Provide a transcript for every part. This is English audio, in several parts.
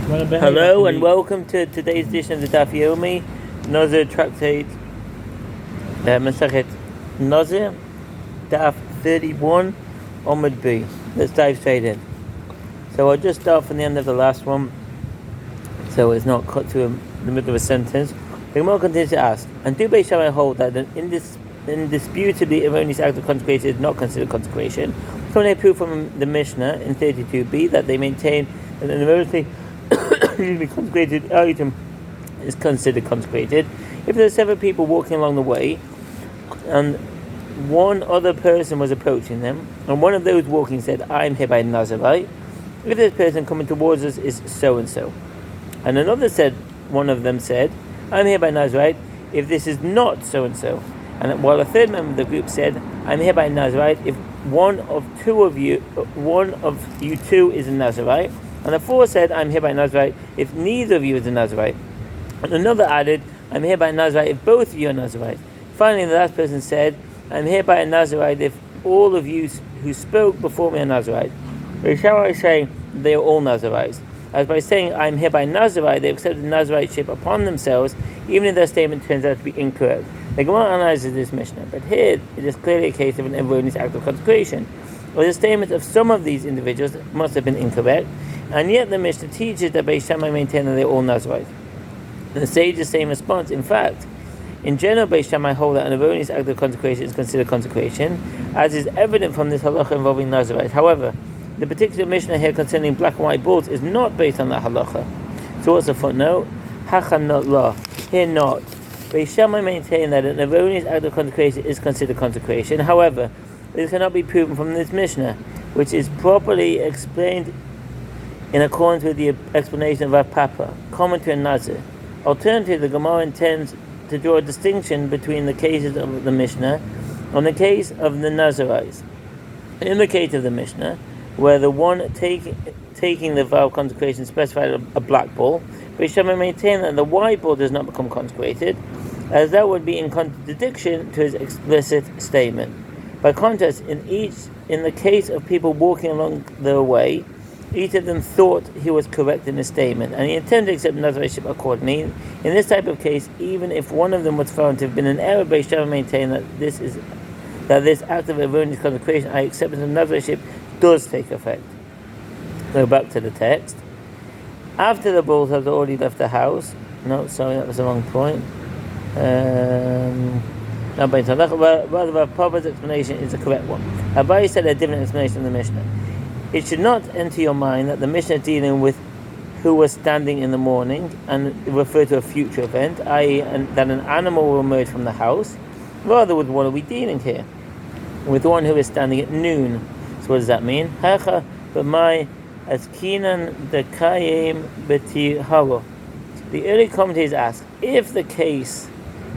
Hello and welcome to today's edition of the Daf Yomi Nazir Tractate Masachet Nazir Daf 31 Omid B. Let's dive straight in. So I'll just start from the end of the last one, so it's not cut to the middle of a sentence. The Gemara continues to ask, and do Beis Shammai hold that an indisputably erroneous act of consecration is not considered consecration? So they prove from the Mishnah in 32b that they maintain that an erroneously consecrated item is considered consecrated if there are several people walking along the way and one other person was approaching them, and one of those walking said, "I'm here by Nazirite. If this person coming towards us is so and so," and one of them said, "I'm here by Nazirite. If this is not so and so," and while a third member of the group said, "I'm here by Nazirite. If one of you two is a Nazirite," and the fourth said, "I'm here by Nazirite if neither of you is a Nazirite." And another added, "I'm here by Nazirite if both of you are Nazirite." Finally, the last person said, "I'm here by a Nazirite if all of you who spoke before me are Nazirite." Shall I say they are all Nazirites? As by saying, "I'm here by Nazirite," they accepted Naziriteship upon themselves, even if their statement turns out to be incorrect. The Gemara analyzes this Mishnah, but here it is clearly a case of an erroneous act of consecration, or the statement of some of these individuals must have been incorrect, and yet the Mishnah teaches that Beis Shammai maintain that they are all Nazirites. And the sages say in response, in fact, in general, Beis Shammai hold that an erroneous act of consecration is considered consecration, as is evident from this halacha involving Nazirites. However, the particular Mishnah here concerning black and white bulls is not based on that halacha. So what's the footnote? Hacha not la. Here not. Beis Shammai maintain that an erroneous act of consecration is considered consecration. However, this cannot be proven from this Mishnah, which is properly explained in accordance with the explanation of Rav Papa, commentary on Nazir. Alternatively, the Gemara intends to draw a distinction between the cases of the Mishnah and the case of the Nazirites. In the case of the Mishnah, where the one taking the vow of consecration specified a black bull, Beis Shammai maintain that the white bull does not become consecrated, as that would be in contradiction to his explicit statement. By contrast, in the case of people walking along their way, each of them thought he was correct in his statement, and he intended to accept Naziriteship accordingly. In this type of case, even if one of them was found to have been in error, Beis Shammai maintain that this act of erroneous consecration, acceptance of Naziriteship, does take effect. Go back to the text. After the bulls had already left the house, that was the wrong point. Rather, Papa's explanation is the correct one. Abai said a different explanation of the Mishnah. It should not enter your mind that the Mishnah is dealing with who was standing in the morning and refer to a future event, i.e. that an animal will emerge from the house. Rather, with what are we dealing here? With one who is standing at noon. So what does that mean? Hacha b'mai askinan dekayim b'tiharo. The early commentators ask, if the case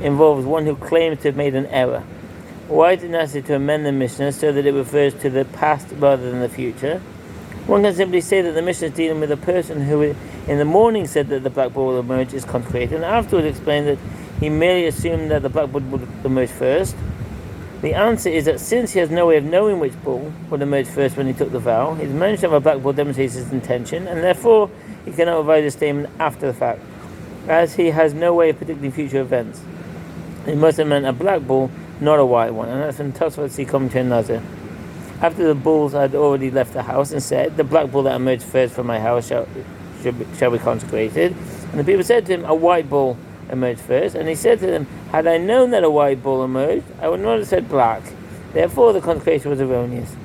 involves one who claims to have made an error, why is it necessary to amend the Mishnah so that it refers to the past rather than the future? One can simply say that the Mishnah is dealing with a person who in the morning said that the black bull will emerge is consecrated, and afterwards explained that he merely assumed that the black bull would emerge first. The answer is that since he has no way of knowing which bull would emerge first when he took the vow, his mention of a black bull demonstrates his intention, and therefore he cannot revise his statement after the fact, as he has no way of predicting future events. He must have meant a black bull, not a white one, and that's from Tosfot commentary on Nazir. After the bulls had already left the house and said, "The black bull that emerged first from my house shall be consecrated," and the people said to him, "A white bull emerged first," and he said to them, "Had I known that a white bull emerged, I would not have said black. Therefore the consecration was erroneous."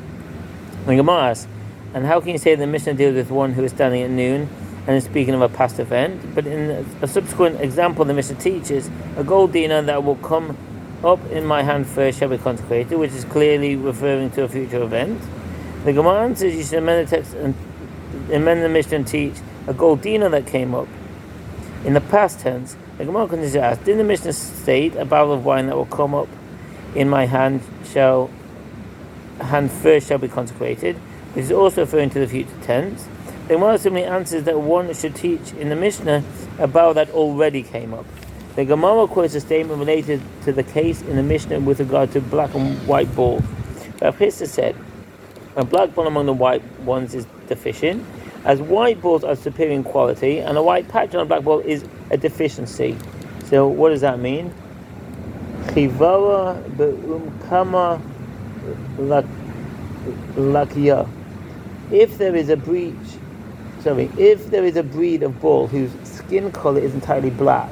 The Gemara asks, and how can you say the Mishnah deals with one who is standing at noon and is speaking of a past event? But in a subsequent example, the Mishnah teaches a gold dinar that will come up in my hand first shall be consecrated, which is clearly referring to a future event. The Gemara answers, you should amend the text and amend the Mishnah and teach a gold dinar that came up in the past tense. The Gemara continues to ask, didn't the Mishnah state a barrel of wine that will come up in my hand first shall be consecrated, which is also referring to the future tense? The Gemara simply answers that one should teach in the Mishnah a barrel that already came up. The Gemara quotes a statement related to the case in the Mishnah with regard to black and white bulls. Rav Hissa said, a black bull among the white ones is deficient, as white bulls are superior in quality, and a white patch on a black bull is a deficiency. So what does that mean? Chivara be'umkama lakia. If there is a breed of bull whose skin color is entirely black,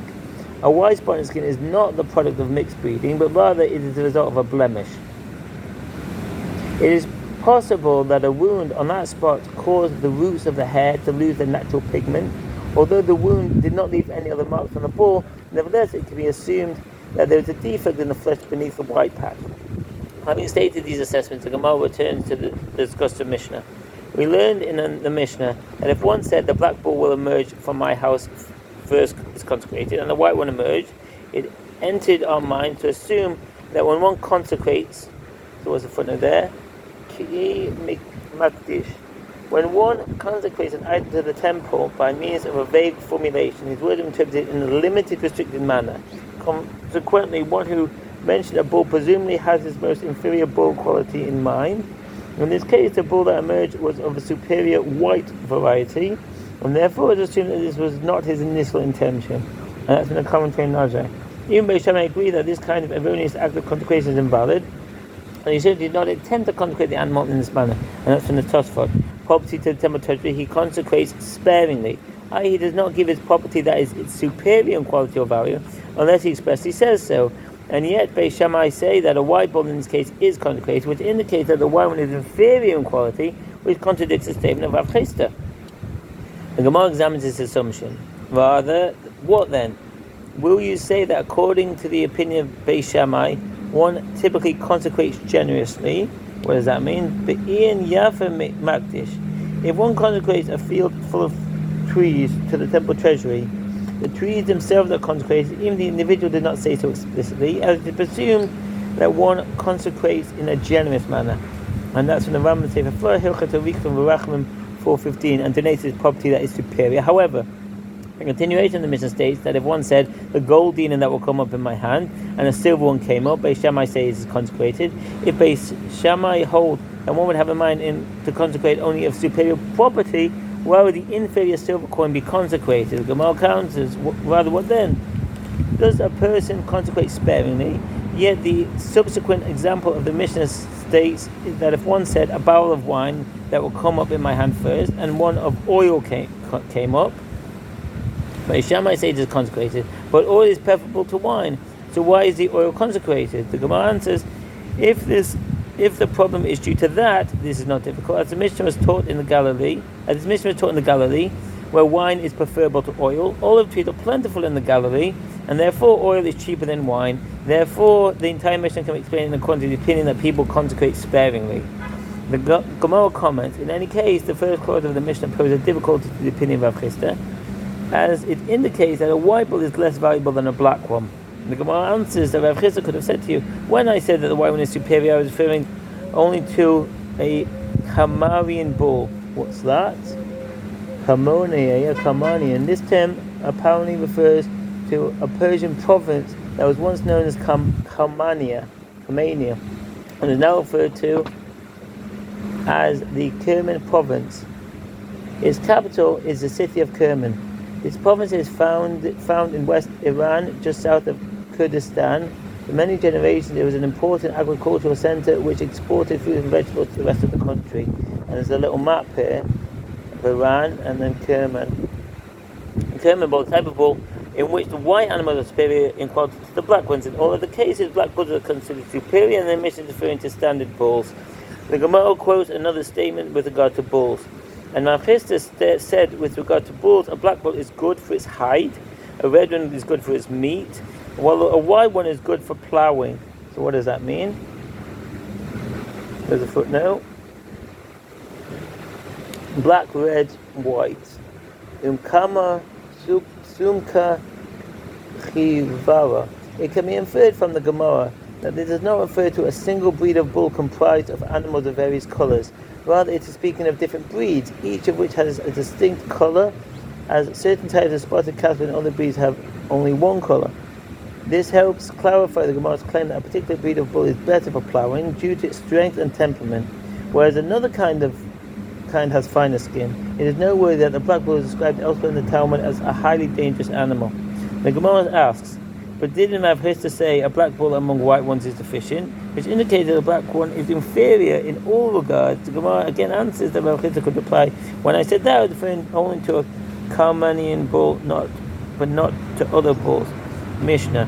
a white spot in skin is not the product of mixed breeding, but rather it is the result of a blemish. It is possible that a wound on that spot caused the roots of the hair to lose their natural pigment. Although the wound did not leave any other marks on the bull, nevertheless it can be assumed that there is a defect in the flesh beneath the white patch. Having stated these assessments, the Gemara returns to the discussed Mishnah. We learned in the Mishnah that if one said the black bull will emerge from my house first is consecrated and the white one emerged, it entered our mind to assume that when one consecrates, so what's the footnote there? When one consecrates an item to the temple by means of a vague formulation, his word is interpreted in a limited, restricted manner. Consequently, one who mentioned a bull presumably has his most inferior bull quality in mind. In this case, the bull that emerged was of a superior white variety, and therefore it is assumed that this was not his initial intention. And that's in the commentary on Nazir. Even Beis Shammai agree that this kind of erroneous act of consecration is invalid, and he certainly did not intend to consecrate the animal in this manner. And that's from the Tosfot. Property to the temple treasury he consecrates sparingly, i.e. he does not give his property that is its superior in quality or value, unless he expressly says so. And yet Beis Shammai say that a white bull in this case is consecrated, which indicates that the white one is inferior in quality, which contradicts the statement of Rav Chisda. The Gemara examines this assumption. Rather, what then? Will you say that according to the opinion of Beis Shammai, one typically consecrates generously? What does that mean? If one consecrates a field full of trees to the temple treasury, the trees themselves are consecrated, even the individual did not say so explicitly, as it is presumed that one consecrates in a generous manner. And that's from the Rambam Sefer Flora Hilchot Torichim V'Rachamim 4:15, and donates his property that is superior. However, in continuation, the Mishnah states that if one said the gold dinar that will come up in my hand and a silver one came up, Beis Shammai says is consecrated. If Beis Shammai hold that one would have in mind to consecrate only of superior property, why would the inferior silver coin be consecrated? The Gemara counters, rather what then? Does a person consecrate sparingly? Yet the subsequent example of the Mishnah states that if one said a barrel of wine that will come up in my hand first, and one of oil came up, Beis Shammai says it is consecrated, but oil is preferable to wine. So why is the oil consecrated? The Gemara answers, if the problem is due to that, this is not difficult. As the Mishnah was taught in Galilee, where wine is preferable to oil, olive trees are plentiful in the Galilee, and therefore oil is cheaper than wine. Therefore, the entire Mishnah can be explained according to the opinion that people consecrate sparingly. The Gemara comments, in any case, the first clause of the Mishnah poses a difficulty to the opinion of Rav Chisda, as it indicates that a white bull is less valuable than a black one. The Gemara answers that Rav Chisda could have said to you, when I said that the white one is superior, I was referring only to a Hamarian bull. What's that? Kamani. And this term apparently refers to a Persian province that was once known as Kamania, and is now referred to as the Kerman province. Its capital is the city of Kerman. This province is found in West Iran, just south of Kurdistan. For many generations, it was an important agricultural center which exported fruit and vegetables to the rest of the country. And there's a little map here of Iran and then Kerman. Kerman bull, type of bull in which the white animals are superior in quality to the black ones. In all of the cases, black bulls are considered superior, and their mission is referring to standard bulls. The Gemara quotes another statement with regard to bulls. And Rav Chisda said with regard to bulls, a black bull is good for its hide, a red one is good for its meat, while a white one is good for ploughing. So what does that mean? There's a footnote. Black, red, white. Umkama, sumka, chivara. It can be inferred from the Gemara that it does not refer to a single breed of bull comprised of animals of various colours. Rather, it is speaking of different breeds, each of which has a distinct colour, as certain types of spotted cattle and other breeds have only one colour. This helps clarify the Gemara's claim that a particular breed of bull is better for ploughing due to its strength and temperament, whereas another kind of kind has finer skin. It is noteworthy that the black bull is described elsewhere in the Talmud as a highly dangerous animal. The Gemara asks, but didn't Rav Hista say a black bull among white ones is deficient, which indicates that a black one is inferior in all regards? The Gemara again answers that Rav Hista could reply, when I said that, I was referring only to a Carmanian bull, but not to other bulls. Mishnah.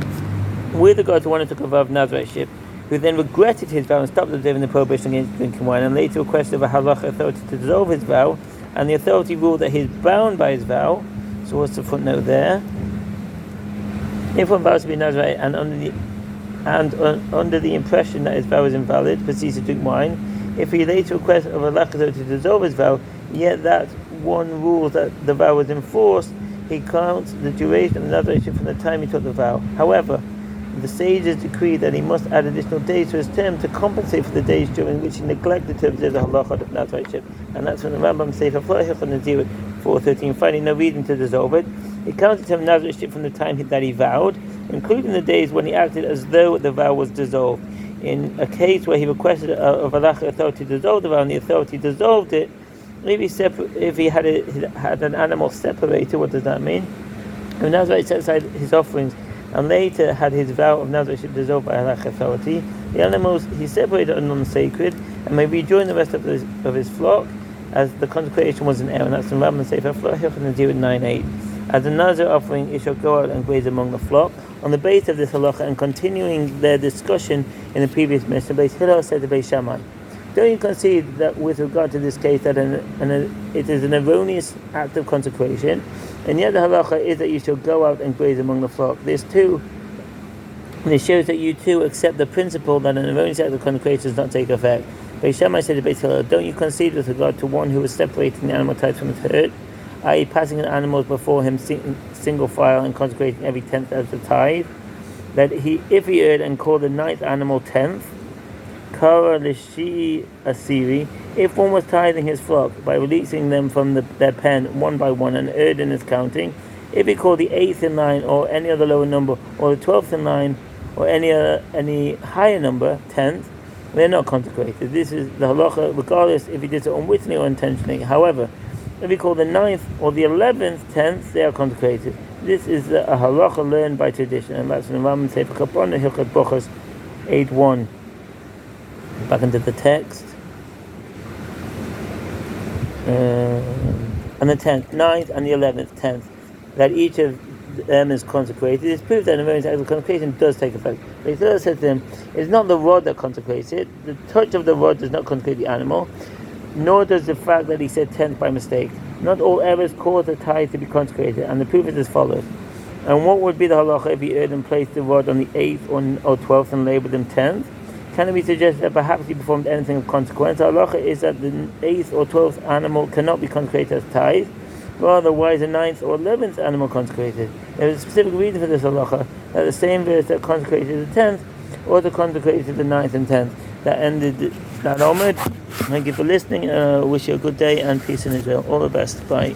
With regard to one who took a vow of Nazirite, who then regretted his vow and stopped observing the prohibition against drinking wine, and later requested of a halacha authority to dissolve his vow, and the authority ruled that he is bound by his vow. So what's the footnote there? If one vows to be Nazirite and under the impression that his vow is invalid, proceeds to drink wine, if he later requests of a halacha authority to dissolve his vow, yet that one rules that the vow was enforced, he counts the duration of the Nazirite from the time he took the vow. However, the sages decreed that he must add additional days to his term to compensate for the days during which he neglected to observe the halachot of Nazirite. And that's when the Rambam says, Nazir 4:13, finding no reason to dissolve it. He counted him Nazirite from the time that he vowed, including the days when he acted as though the vow was dissolved. In a case where he requested of halacha authority to dissolve the vow and the authority dissolved it, if he had an animal separated, what does that mean? When Nazirite set aside his offerings and later had his vow of Nazirite dissolved by halacha authority, the animals he separated are non-sacred and may rejoin the rest of his flock, as the consecration was in error. And that's in Rambam Sefer Nazir 9:8. As the Nazir offering, it shall go out and graze among the flock. On the basis of this halacha and continuing their discussion in the previous Mishnah, Beis Hillel said to Beis Shammai, don't you concede that with regard to this case that it is an erroneous act of consecration, and yet the halacha is that you shall go out and graze among the flock? This shows that you too accept the principle that an erroneous act of consecration does not take effect. Beis Shammai said to Beis Hillel, don't you concede with regard to one who is separating the animal types from its herd, i.e. passing the animals before him single file and consecrating every 10th as a tithe, that if he erred and called the 9th animal 10th, Kara Lishi Asiri, if one was tithing his flock by releasing them from their pen one by one and erred in his counting, if he called the 8th in line or any other lower number, or the 12th in line or any higher number, 10th, they're not consecrated. This is the halacha, regardless if he did so unwittingly or intentionally. However, if he called the 9th or the 11th 10th, they are consecrated. This is a halacha learned by tradition, and that's in the Rambam Sefer Kapon Hilchot Brachos 8:1. Back into the text. And the 10th, 9th, and the 11th, 10th, that each of them is consecrated. This proves that an erroneous act of consecration does take effect. But he said to them, it's not the rod that consecrates it. The touch of the rod does not consecrate the animal, nor does the fact that he said 10th by mistake. Not all errors cause the tithe to be consecrated, and the proof is as follows. And what would be the halacha if he erred and placed the rod on the 8th or 12th and labeled him 10th? Can it be suggested that perhaps he performed anything of consequence? The halacha is that the 8th or 12th animal cannot be consecrated as tithe. Rather, why is the 9th or 11th animal consecrated? There is a specific reason for this halacha, that the same verse that consecrated the 10th also consecrated the 9th and 10th. That ended that Omid. Thank you for listening. Wish you a good day and peace in Israel. All the best. Bye.